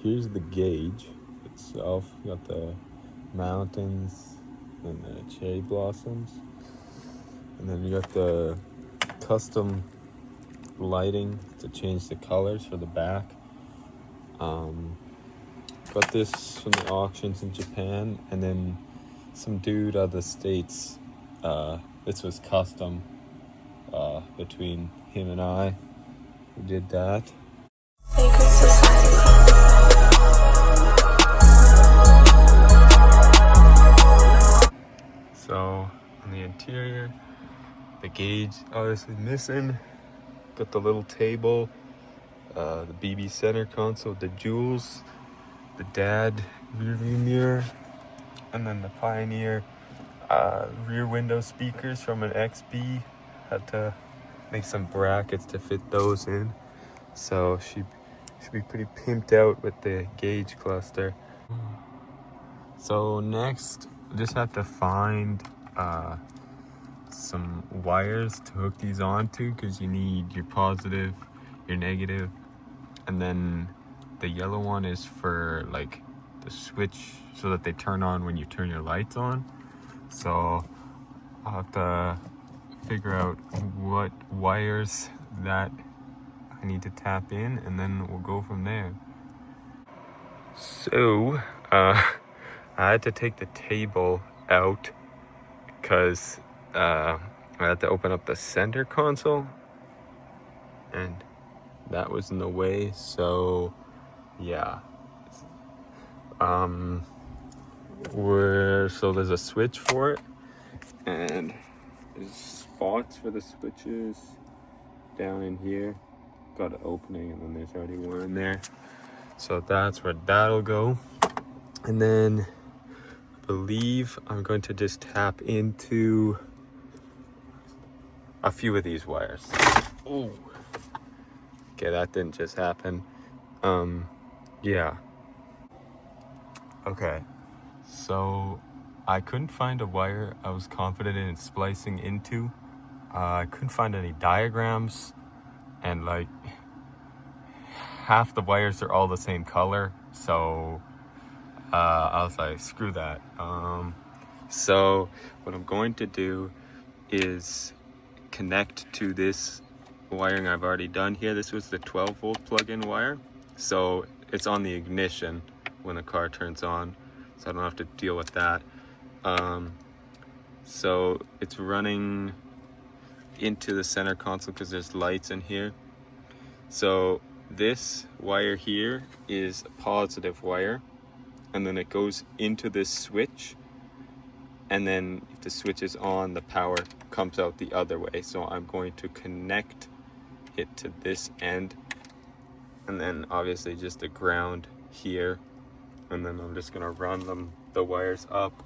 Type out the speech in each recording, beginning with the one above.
here's the gauge itself. You got the mountains and the cherry blossoms, and then you got the custom lighting to change the colors for the back. Got this from the auctions in Japan, and then some dude out of the States. This was custom between him and I who did that. So on the interior, the gauge obviously missing. Got the little table, the BB center console, the jewels, the dad rearview mirror, and then the Pioneer rear window speakers from an XB. Had to make some brackets to fit those in, so she should be pretty pimped out with the gauge cluster. So next, just have to find some wires to hook these onto, because you need your positive, your negative, and then the yellow one is for like the switch so that they turn on when you turn your lights on. So I'll have to figure out what wires that I need to tap in, and then we'll go from there. So I had to take the table out because I had to open up the center console, and that was in the way. So yeah, there's a switch for it, and there's spots for the switches down in here. Got an opening, and then there's already one in there, so that's where that'll go. And then I believe I'm going to just tap into a few of these wires. Oh, okay, that didn't just happen. Yeah. Okay, so I couldn't find a wire I was confident in splicing into. I couldn't find any diagrams, and like half the wires are all the same color, so I was like, screw that. So what I'm going to do is connect to this wiring I've already done here. This was the 12 volt plug-in wire, so it's on the ignition when the car turns on, so I don't have to deal with that. So it's running into the center console because there's lights in here. So this wire here is a positive wire, and then it goes into this switch, and then if the switch is on, the power comes out the other way. So I'm going to connect it to this end, and then obviously just the ground here, and then I'm just gonna run the wires up.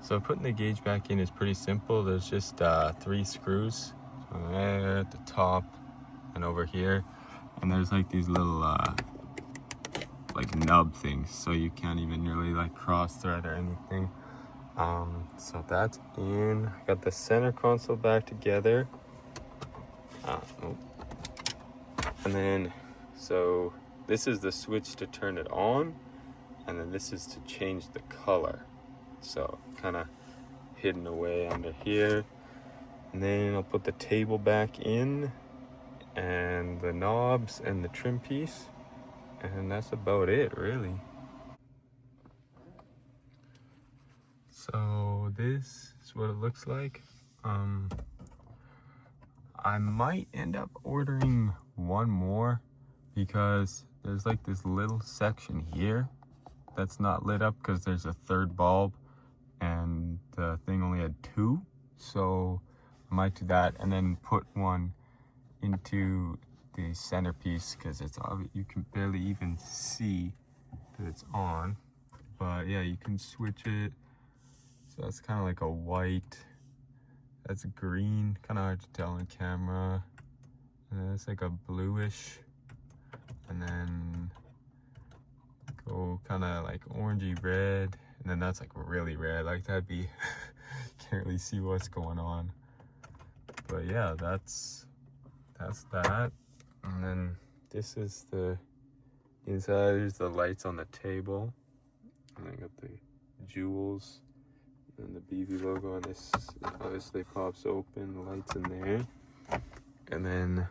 So putting the gauge back in is pretty simple. There's just 3 screws, so there at the top and over here, and there's like these little like nub things, so you can't even really like cross thread or anything. So that's in. Got the center console back together. And then, so this is the switch to turn it on, and then this is to change the color. So kind of hidden away under here. And then I'll put the table back in, and the knobs and the trim piece, and that's about it, really. So this is what it looks like. I might end up ordering one more, because there's like this little section here that's not lit up because there's a third bulb, and the thing only had 2. So I might do that, and then put one into the centerpiece, because it's obvious, you can barely even see that it's on. But yeah, you can switch it. So that's kind of like a white, that's green, kind of hard to tell on camera. And then it's like a bluish, and then go kind of like orangey red, and then that's like really red, like that'd be can't really see what's going on. But yeah, that's that. And then this is the Inside there's the lights on the table. And I got the jewels and the BB logo, and this obviously pops open, the lights in there. And then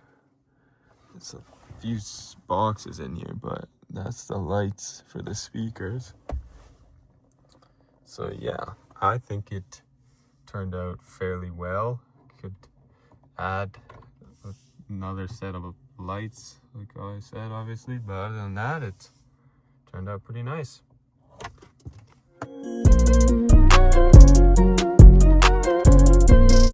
there's a few boxes in here, but that's the lights for the speakers. So yeah, I think it turned out fairly well. Could add another set of lights, like I said, obviously, but other than that, it turned out pretty nice.